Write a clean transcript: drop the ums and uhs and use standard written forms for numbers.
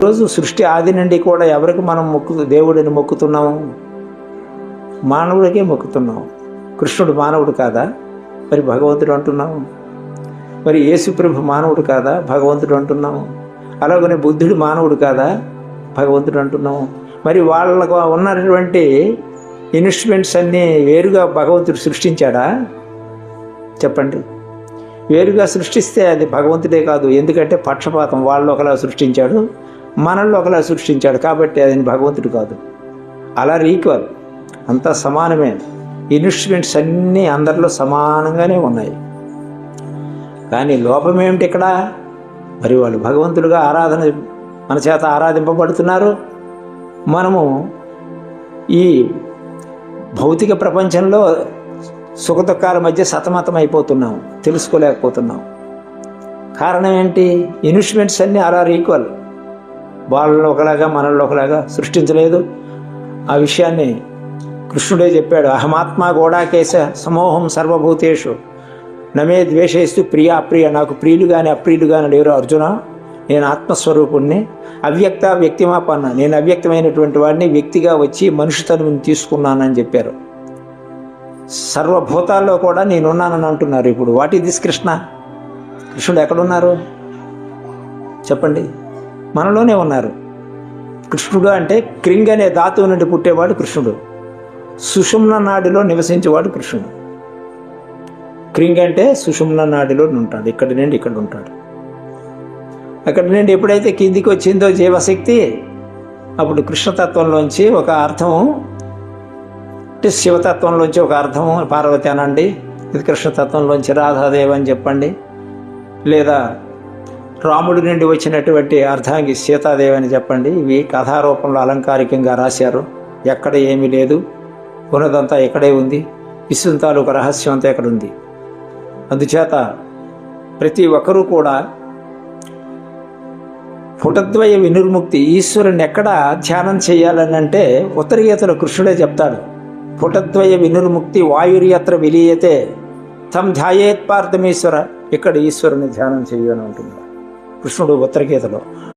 రోజు సృష్టి ఆది నుండి కూడా ఎవరికి మనం దేవుడిని మొక్కుతున్నాము? మానవుడికే మొక్కుతున్నాం. కృష్ణుడు మానవుడు కాదా? మరి భగవంతుడు అంటున్నాము. మరి యేసుప్రభు మానవుడు కాదా? భగవంతుడు అంటున్నాము. అలాగనే బుద్ధుడు మానవుడు కాదా? భగవంతుడు అంటున్నాము. మరి వాళ్ళకు ఉన్నటువంటి ఇన్స్ట్రుమెంట్స్ అన్నీ వేరుగా భగవంతుడు సృష్టించాడా? చెప్పండి. వేరుగా సృష్టిస్తే అది భగవంతుడే కాదు. ఎందుకంటే పక్షపాతం. వాళ్ళు ఒకలా సృష్టించాడు, మనల్లో ఒకలా సృష్టించాడు, కాబట్టి అది భగవంతుడు కాదు. అలా ఈక్వల్, అంతా సమానమే. ఇన్స్ట్రుమెంట్స్ అన్నీ అందరిలో సమానంగానే ఉన్నాయి. కానీ లోపం ఏమిటి ఇక్కడ? మరి వాళ్ళు భగవంతుడుగా మన చేత ఆరాధింపబడుతున్నారు. మనము ఈ భౌతిక ప్రపంచంలో సుఖదుఖాల మధ్య సతమతం అయిపోతున్నాం, తెలుసుకోలేకపోతున్నాం. కారణం ఏంటి? ఇన్స్ట్రుమెంట్స్ అన్నీ అలా ఈక్వల్. వాళ్ళలో ఒకలాగా మనల్లో ఒకలాగా సృష్టించలేదు. ఆ విషయాన్ని కృష్ణుడే చెప్పాడు. అహమాత్మా గోడాకేశ సమోహం సర్వభూతేషు నమే ద్వేషేస్తూ ప్రియ అప్రియ. నాకు ప్రియులు కానీ అప్రియులు కానీ లేరు అర్జున. నేను ఆత్మస్వరూపుణ్ణి, అవ్యక్త వ్యక్తిమాపన్న. నేను అవ్యక్తమైనటువంటి వాడిని వ్యక్తిగా వచ్చి మనుషుతను తీసుకున్నానని చెప్పారు. సర్వభూతాల్లో కూడా నేనున్నానని అంటున్నారు. ఇప్పుడు వాట్ ఈస్ దిస్ కృష్ణ? కృష్ణుడు ఎక్కడున్నారు చెప్పండి? మనలోనే ఉన్నారు. కృష్ణుడు అంటే క్రింగ్ అనే ధాతువు నుండి పుట్టేవాడు కృష్ణుడు. సుషుమ్న నాడిలో నివసించేవాడు కృష్ణుడు. క్రింగ్ అంటే సుషుమ్న నాడిలో ఉంటాడు. ఇక్కడి నుండి ఇక్కడ ఉంటాడు. అక్కడి నుండి ఎప్పుడైతే కిందికి వచ్చిందో జీవశక్తి, అప్పుడు కృష్ణతత్వంలోంచి ఒక అర్థం, అంటే శివతత్వంలోంచి ఒక అర్థం పార్వతి అనండి, ఇది కృష్ణతత్వంలోంచి రాధాదేవి అని చెప్పండి, లేదా రాముడి నుండి వచ్చినటువంటి అర్థానికి సీతాదేవి అని చెప్పండి. ఇవి కథారూపంలో అలంకారికంగా రాశారు. ఎక్కడ ఏమీ లేదు, ఉన్నదంతా ఇక్కడే ఉంది. విశ్వం తాలూకు రహస్యం అంతా ఎక్కడ ఉంది. అందుచేత ప్రతి ఒక్కరూ కూడా పుటద్వయ వినిర్ముక్తి, ఈశ్వరుని ఎక్కడ ధ్యానం చేయాలని అంటే ఉత్తరగీతలో కృష్ణుడే చెప్తాడు. పుటద్వయ వినిర్ముక్తి వాయుర్యత్ర విలీయతే తం ధ్యాయేత్ పార్థమీశ్వర. ఇక్కడ ఈశ్వరుని ధ్యానం చేయని అంటున్నాడు కృష్ణుడు ఉత్తరగీతలో.